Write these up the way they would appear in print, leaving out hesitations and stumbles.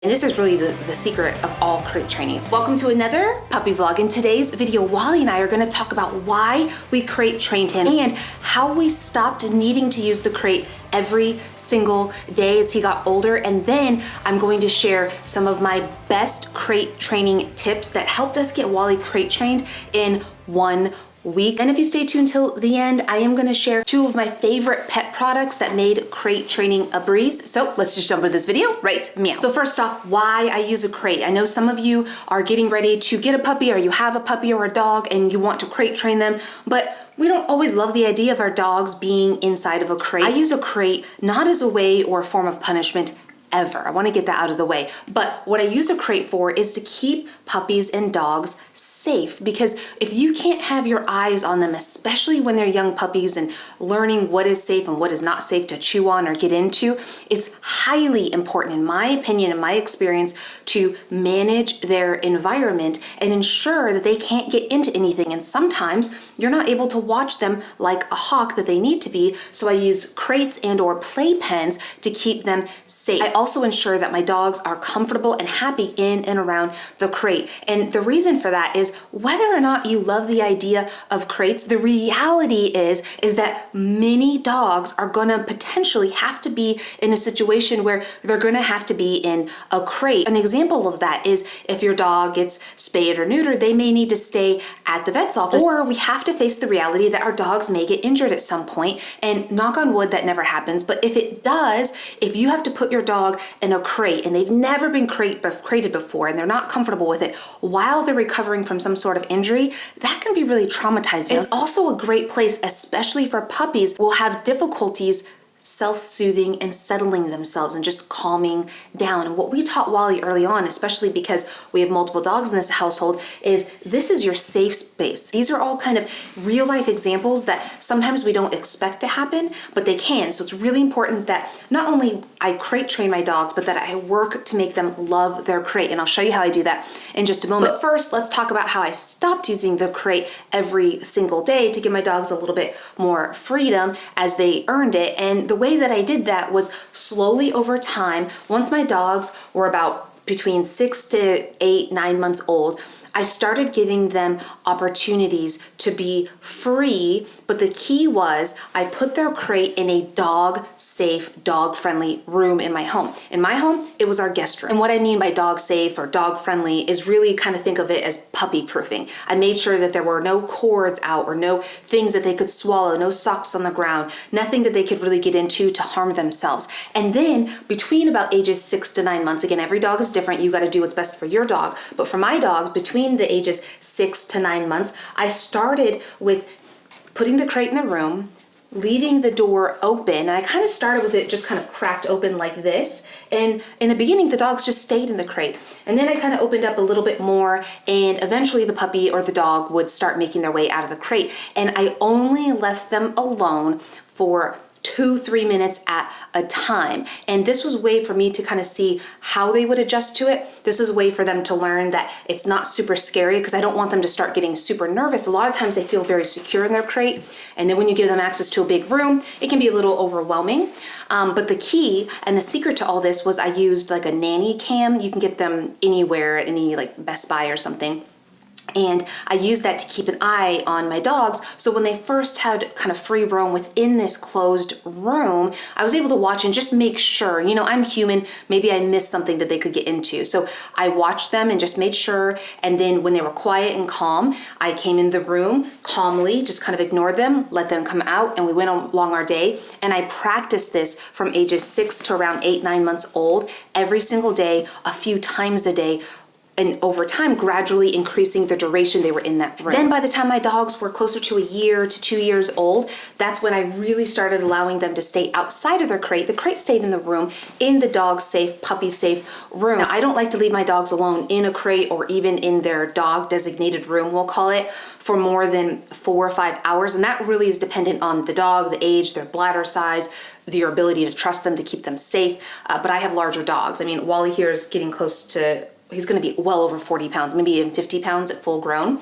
And this is really the secret of all crate trainings. Welcome to another puppy vlog. In today's video, Wally and I are gonna talk about why we crate trained him and how we stopped needing to use the crate every single day as he got older. And then I'm going to share some of my best crate training tips that helped us get Wally crate trained in 1 week. And if you stay tuned till the end, I am gonna share 2 of my favorite pet products that made crate training a breeze. So let's just jump into this video right meow. So first off, why I use a crate. I know some of you are getting ready to get a puppy, or you have a puppy or a dog and you want to crate train them, but we don't always love the idea of our dogs being inside of a crate. I use a crate not as a way or a form of punishment ever. I want to get that out of the way. But what I use a crate for is to keep puppies and dogs safe, because if you can't have your eyes on them, especially when they're young puppies and learning what is safe and what is not safe to chew on or get into, it's highly important, in my opinion and my experience, to manage their environment and ensure that they can't get into anything. And sometimes you're not able to watch them like a hawk that they need to be, so I use crates and or play pens to keep them safe. I also ensure that my dogs are comfortable and happy in and around the crate. And the reason for that is, whether or not you love the idea of crates, the reality is that many dogs are gonna potentially have to be in a situation where they're gonna have to be in a crate. An example of that is if your dog gets spayed or neutered, they may need to stay at the vet's office, or we have to face the reality that our dogs may get injured at some point. And knock on wood, that never happens, but if it does, if you have to put your dog in a crate and they've never been crated before and they're not comfortable with it while they're recovering from some sort of injury, that can be really traumatizing. It's also a great place, especially for puppies who will have difficulties self-soothing and settling themselves and just calming down. And what we taught Wally early on, especially because we have multiple dogs in this household, is this is your safe space. These are all kind of real life examples that sometimes we don't expect to happen, but they can. So it's really important that not only I crate train my dogs, but that I work to make them love their crate. And I'll show you how I do that in just a moment. But first, let's talk about how I stopped using the crate every single day to give my dogs a little bit more freedom as they earned it. And the way that I did that was slowly over time. Once my dogs were about between 6 to 8, 9 months old, I started giving them opportunities to be free, but the key was I put their crate in a dog-safe, dog-friendly room in my home. In my home, it was our guest room. And what I mean by dog-safe or dog-friendly is really kind of think of it as puppy-proofing. I made sure that there were no cords out or no things that they could swallow, no socks on the ground, nothing that they could really get into to harm themselves. And then between about ages 6 to 9 months, again, every dog is different. You got to do what's best for your dog. But for my dogs, between the ages 6 to 9 months, I started with putting the crate in the room, leaving the door open. And I kind of started with it just kind of cracked open like this. And in the beginning, the dogs just stayed in the crate. And then I kind of opened up a little bit more, and eventually the puppy or the dog would start making their way out of the crate. And I only left them alone for 2-3 minutes at a time. And this was a way for me to kind of see how they would adjust to it. This is a way for them to learn that it's not super scary, because I don't want them to start getting super nervous. A lot of times they feel very secure in their crate, and then when you give them access to a big room, it can be a little overwhelming. But the key and the secret to all this was I used like a nanny cam. You can get them anywhere at any like Best Buy or something. And I used that to keep an eye on my dogs. So when they first had kind of free roam within this closed room, I was able to watch and just make sure, you know, I'm human, maybe I missed something that they could get into. So I watched them and just made sure. And then when they were quiet and calm, I came in the room calmly, just kind of ignored them, let them come out, and we went along our day. And I practiced this from ages 6 to around 8, 9 months old, every single day, a few times a day, and over time gradually increasing the duration they were in that room. Then by the time my dogs were closer to 1 year to 2 years old, that's when I really started allowing them to stay outside of their crate. The crate stayed in the room, in the dog safe, puppy safe room. Now, I don't like to leave my dogs alone in a crate or even in their dog designated room, we'll call it, for more than 4 or 5 hours. And that really is dependent on the dog, the age, their bladder size, your ability to trust them to keep them safe. But I have larger dogs. I mean, Wally here is getting close to, he's gonna be well over 40 pounds, maybe even 50 pounds at full grown.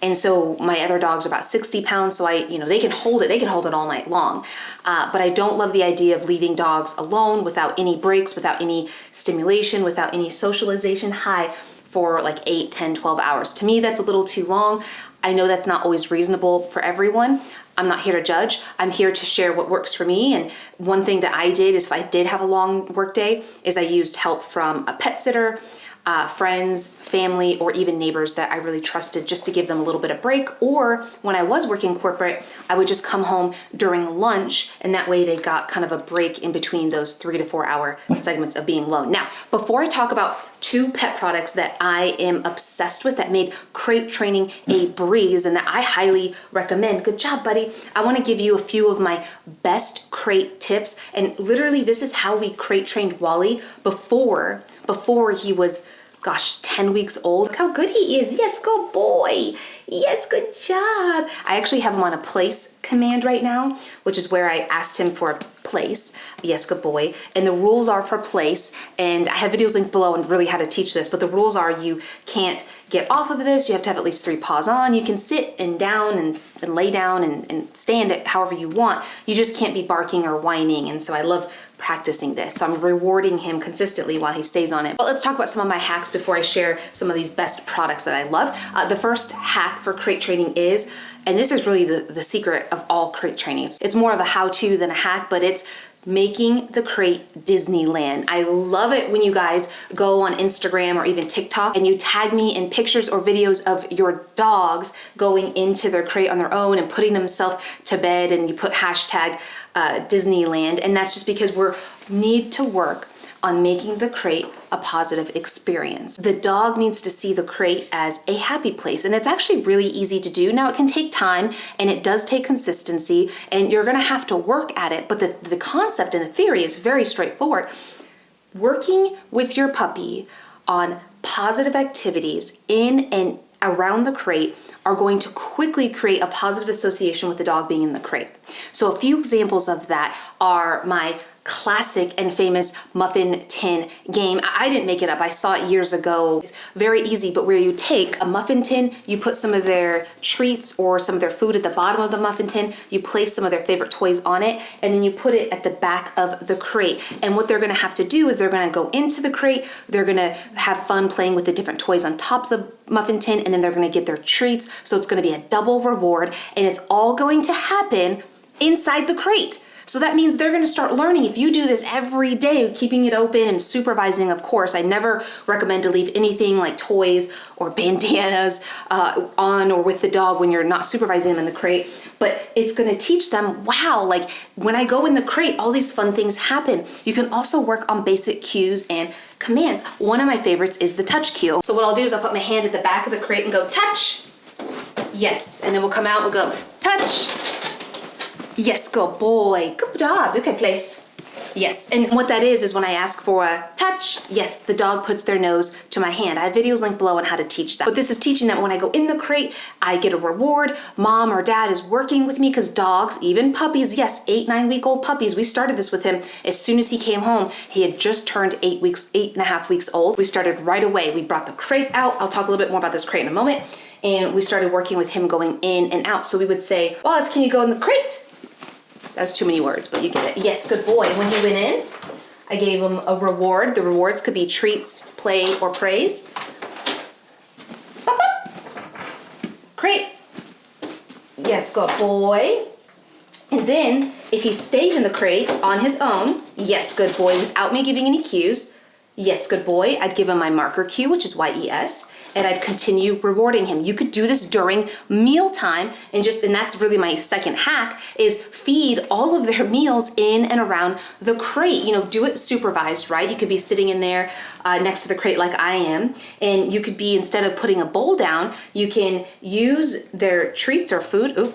And so my other dog's about 60 pounds, so they can hold it all night long. But I don't love the idea of leaving dogs alone without any breaks, without any stimulation, without any socialization, for like 8, 10, 12 hours. To me, that's a little too long. I know that's not always reasonable for everyone. I'm not here to judge. I'm here to share what works for me. And one thing that I did is, if I did have a long work day, is I used help from a pet sitter, friends, family, or even neighbors that I really trusted, just to give them a little bit of break. Or when I was working corporate, I would just come home during lunch, and that way they got kind of a break in between those 3 to 4 hour segments of being alone. Now, before I talk about 2 pet products that I am obsessed with that made crate training a breeze and that I highly recommend, good job, buddy, I want to give you a few of my best crate tips. And literally, this is how we crate trained Wally before he was, 10 weeks old. Look how good he is. Yes, good boy. Yes, good job. I actually have him on a place command right now, which is where I asked him for a place. Yes, good boy. And the rules are for place, and I have videos linked below on really how to teach this, but the rules are you can't get off of this. You have to have at least 3 paws on. You can sit and down and lay down and stand it however you want. You just can't be barking or whining. And so I love practicing this. So I'm rewarding him consistently while he stays on it. But let's talk about some of my hacks before I share some of these best products that I love. The first hack for crate training is, and this is really the secret of all crate training. It's more of a how-to than a hack, but it's making the crate Disneyland. I love it when you guys go on Instagram or even TikTok and you tag me in pictures or videos of your dogs going into their crate on their own and putting themselves to bed, and you put hashtag Disneyland. And that's just because we need to work on making the crate a positive experience. The dog needs to see the crate as a happy place, and it's actually really easy to do. Now, it can take time and it does take consistency, and you're gonna have to work at it, but the concept and the theory is very straightforward. Working with your puppy on positive activities in and around the crate are going to quickly create a positive association with the dog being in the crate. So a few examples of that are my classic and famous muffin tin game. I didn't make it up. I saw it years ago. It's very easy, but where you take a muffin tin, you put some of their treats or some of their food at the bottom of the muffin tin, you place some of their favorite toys on it, and then you put it at the back of the crate. And what they're gonna have to do is they're gonna go into the crate, they're gonna have fun playing with the different toys on top of the muffin tin, and then they're gonna get their treats. So it's gonna be a double reward, and it's all going to happen inside the crate. So that means they're gonna start learning. If you do this every day, keeping it open and supervising, of course, I never recommend to leave anything like toys or bandanas on or with the dog when you're not supervising them in the crate. But it's gonna teach them, wow, like when I go in the crate, all these fun things happen. You can also work on basic cues and commands. One of my favorites is the touch cue. So what I'll do is I'll put my hand at the back of the crate and go, touch. Yes, and then we'll come out, we'll go, touch. Yes, good boy. Good job. Okay, place. Yes, and what that is when I ask for a touch, yes, the dog puts their nose to my hand. I have videos linked below on how to teach that. But this is teaching that when I go in the crate, I get a reward. Mom or dad is working with me, because dogs, even puppies, yes, 8, 9-week-old puppies, we started this with him as soon as he came home. He had just turned 8.5 weeks old. We started right away. We brought the crate out. I'll talk a little bit more about this crate in a moment. And we started working with him going in and out. So we would say, Wallace, can you go in the crate? That's too many words, but you get it. Yes, good boy. When he went in, I gave him a reward. The rewards could be treats, play, or praise. Pop up. Crate. Yes, good boy. And then, if he stayed in the crate on his own, yes, good boy, without me giving any cues, yes, good boy, I'd give him my marker cue, which is YES, and I'd continue rewarding him. You could do this during mealtime, and that's really my second hack, is feed all of their meals in and around the crate. Do it supervised, right? You could be sitting in there next to the crate like I am, and you could be, instead of putting a bowl down, you can use their treats or food,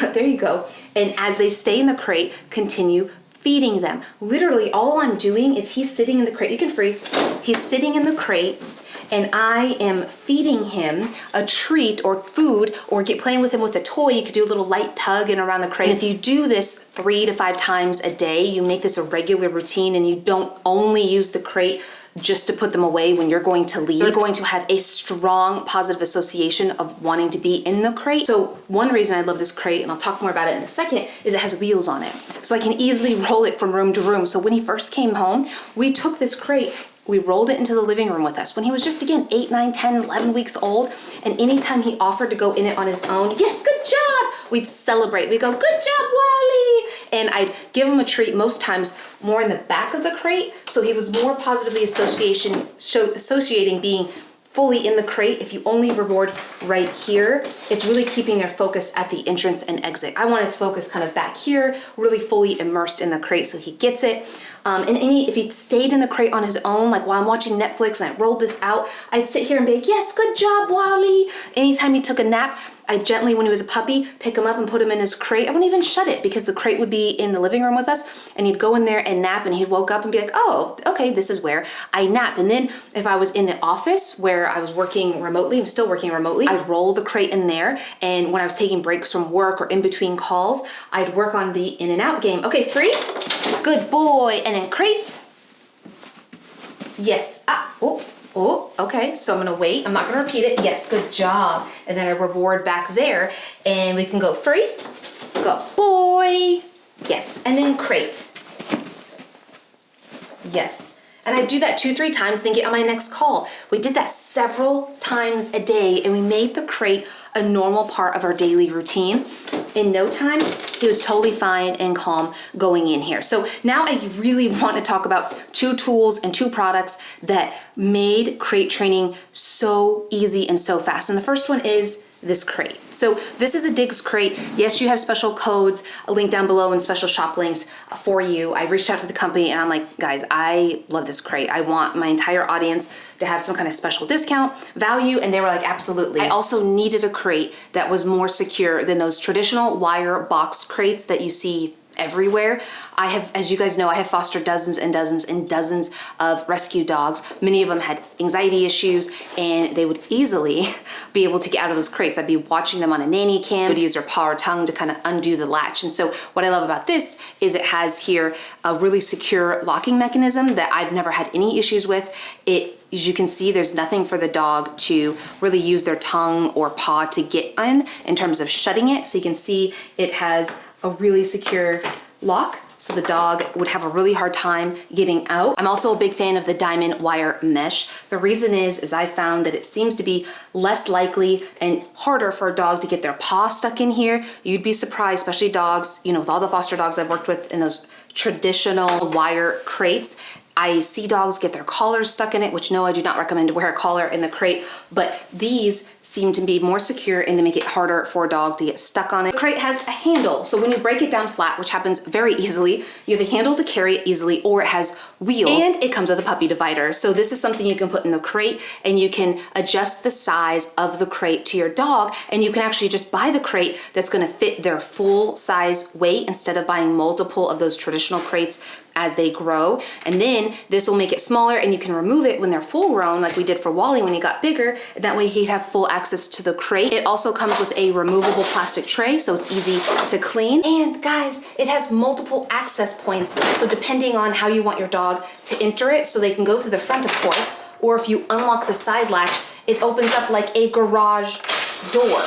there you go, and as they stay in the crate, continue feeding them. Literally, all I'm doing is he's sitting in the crate. You can free. He's sitting in the crate, and I am feeding him a treat or food, or playing with him with a toy. You could do a little light tug in around the crate. And if you do this 3 to 5 times a day, you make this a regular routine, and you don't only use the crate just to put them away when you're going to leave, they're going to have a strong positive association of wanting to be in the crate. So one reason I love this crate, and I'll talk more about it in a second, is it has wheels on it. So I can easily roll it from room to room. So when he first came home, we took this crate, we rolled it into the living room with us when he was just, again, 8, 9, 10, 11 weeks old. And anytime he offered to go in it on his own, yes, good job, we'd celebrate. We'd go, good job, Wally. And I'd give him a treat, most times more in the back of the crate. So he was more positively associating being fully in the crate. If you only reward right here, it's really keeping their focus at the entrance and exit. I want his focus kind of back here, really fully immersed in the crate so he gets it. And if he stayed in the crate on his own, like while I'm watching Netflix and I rolled this out, I'd sit here and be like, yes, good job, Wally. Anytime he took a nap, I'd gently, when he was a puppy, pick him up and put him in his crate. I wouldn't even shut it because the crate would be in the living room with us, and he'd go in there and nap, and he'd woke up and be like, oh, okay, this is where I nap. And then if I was in the office where I was working remotely, I'm still working remotely, I'd roll the crate in there. And when I was taking breaks from work or in between calls, I'd work on the in and out game. Okay, free, good boy. And then crate, yes, oh, okay, so I'm gonna wait. I'm not gonna repeat it. Yes, good job. And then I reward back there, and we can go free, go boy, yes, and then crate, yes. And I do that 2-3 times, then get on my next call. We did that several times a day, and we made the crate a normal part of our daily routine. In no time, he was totally fine and calm going in here. So now I really want to talk about 2 tools and 2 products that made crate training so easy and so fast. And the first one is this crate. So this is a Diggs crate. Yes, you have special codes, a link down below and special shop links for you. I reached out to the company and I'm like, guys, I love this crate. I want my entire audience to have some kind of special discount value. And they were like, absolutely. I also needed a crate that was more secure than those traditional wire box crates that you see everywhere. I have, as you guys know, I have fostered dozens and dozens and dozens of rescue dogs. Many of them had anxiety issues and they would easily be able to get out of those crates. I'd be watching them on a nanny cam, would use their paw or tongue to kind of undo the latch. And so what I love about this is it has here a really secure locking mechanism that I've never had any issues with. As you can see, there's nothing for the dog to really use their tongue or paw to get in terms of shutting it. So you can see it has a really secure lock, so the dog would have a really hard time getting out. I'm also a big fan of the diamond wire mesh. The reason is I found that it seems to be less likely and harder for a dog to get their paw stuck in here. You'd be surprised, especially dogs, you know, with all the foster dogs I've worked with in those traditional wire crates, I see dogs get their collars stuck in it, which no, I do not recommend to wear a collar in the crate, but these seem to be more secure and to make it harder for a dog to get stuck on it. The crate has a handle, so when you break it down flat, which happens very easily, you have a handle to carry it easily, or it has wheels, and it comes with a puppy divider. So this is something you can put in the crate, and you can adjust the size of the crate to your dog, and you can actually just buy the crate that's gonna fit their full size weight instead of buying multiple of those traditional crates as they grow. And then this will make it smaller and you can remove it when they're full grown, like we did for Wally when he got bigger. That way he'd have full access to the crate. It also comes with a removable plastic tray, so it's easy to clean. And guys, it has multiple access points. So depending on how you want your dog to enter it, so they can go through the front, of course, or if you unlock the side latch, it opens up like a garage door.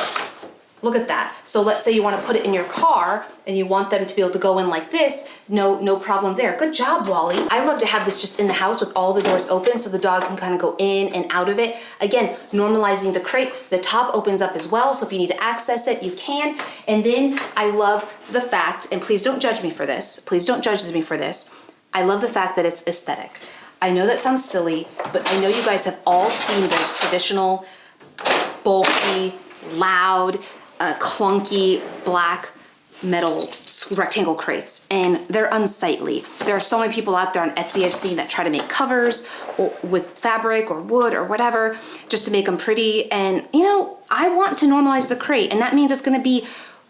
Look at that. So let's say you want to put it in your car and you want them to be able to go in like this, no problem there. Good job, Wally. I love to have this just in the house with all the doors open so the dog can kind of go in and out of it. Again, normalizing the crate, the top opens up as well, so if you need to access it, you can. And then I love the fact, and please don't judge me for this, please don't judge me for this, I love the fact that it's aesthetic. I know that sounds silly, but I know you guys have all seen those traditional, bulky, loud, clunky black metal rectangle crates, and they're unsightly. There are so many people out there on Etsy I've seen that try to make covers or with fabric or wood or whatever just to make them pretty, and you know, I want to normalize the crate, and that means it's going to be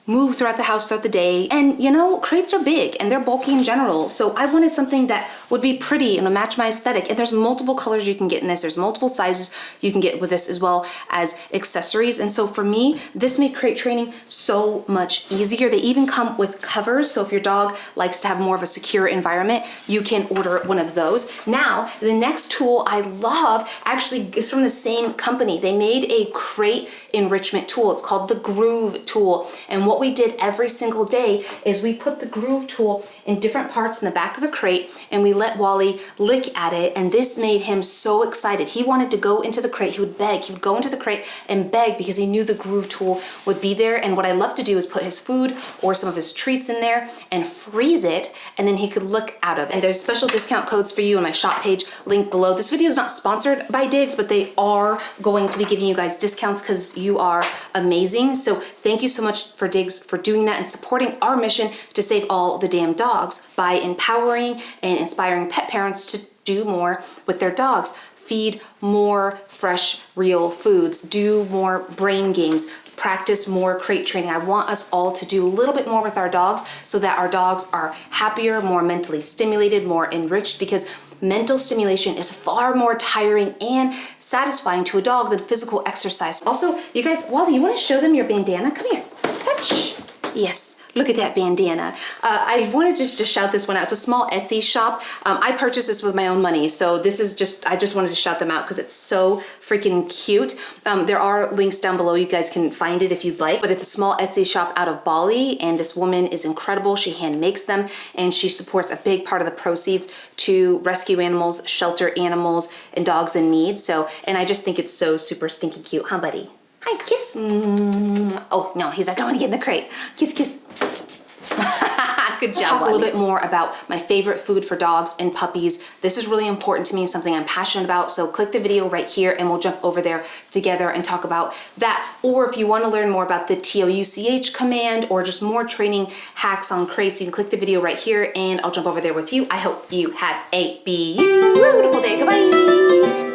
move throughout the house throughout the day. And you know, crates are big and they're bulky in general. So I wanted something that would be pretty and would match my aesthetic. And there's multiple colors you can get in this. There's multiple sizes you can get with this, as well as accessories. And so for me, this made crate training so much easier. They even come with covers. So if your dog likes to have more of a secure environment, you can order one of those. Now, the next tool I love actually is from the same company. They made a crate enrichment tool. It's called the Groove tool. And what we did every single day is we put the Groove tool in different parts in the back of the crate and we let Wally lick at it, and this made him so excited. He wanted to go into the crate. He would beg. He would go into the crate and beg because he knew the Groove tool would be there. And what I love to do is put his food or some of his treats in there and freeze it, and then he could look out of it. And there's special discount codes for you on my shop page, link below. This video is not sponsored by Diggs, but they are going to be giving you guys discounts because you are amazing. So thank you so much for Diggs for doing that and supporting our mission to save all the damn dogs by empowering and inspiring pet parents to do more with their dogs. Feed more fresh, real foods, do more brain games, practice more crate training. I want us all to do a little bit more with our dogs so that our dogs are happier, more mentally stimulated, more enriched, because mental stimulation is far more tiring and satisfying to a dog than physical exercise. Also, you guys, Wally, you want to show them your bandana? Come here, touch. Yes, look at that bandana. I wanted just to shout this one out. It's a small Etsy shop. I purchased this with my own money, so this is just, I just wanted to shout them out because it's so freaking cute. There are links down below. You guys can find it if you'd like, but it's a small Etsy shop out of Bali, and this woman is incredible. She hand makes them, and she supports a big part of the proceeds to rescue animals, shelter animals, and dogs in need. So, and I just think it's so super stinking cute. Huh, buddy? Hi, kiss. Oh, no, he's like, I want to get in the crate. Kiss, kiss. Good job. Talk a little bit more about my favorite food for dogs and puppies. This is really important to me, something I'm passionate about. So click the video right here and we'll jump over there together and talk about that. Or if you want to learn more about the TOUCH command or just more training hacks on crates, you can click the video right here and I'll jump over there with you. I hope you had a beautiful day. Goodbye.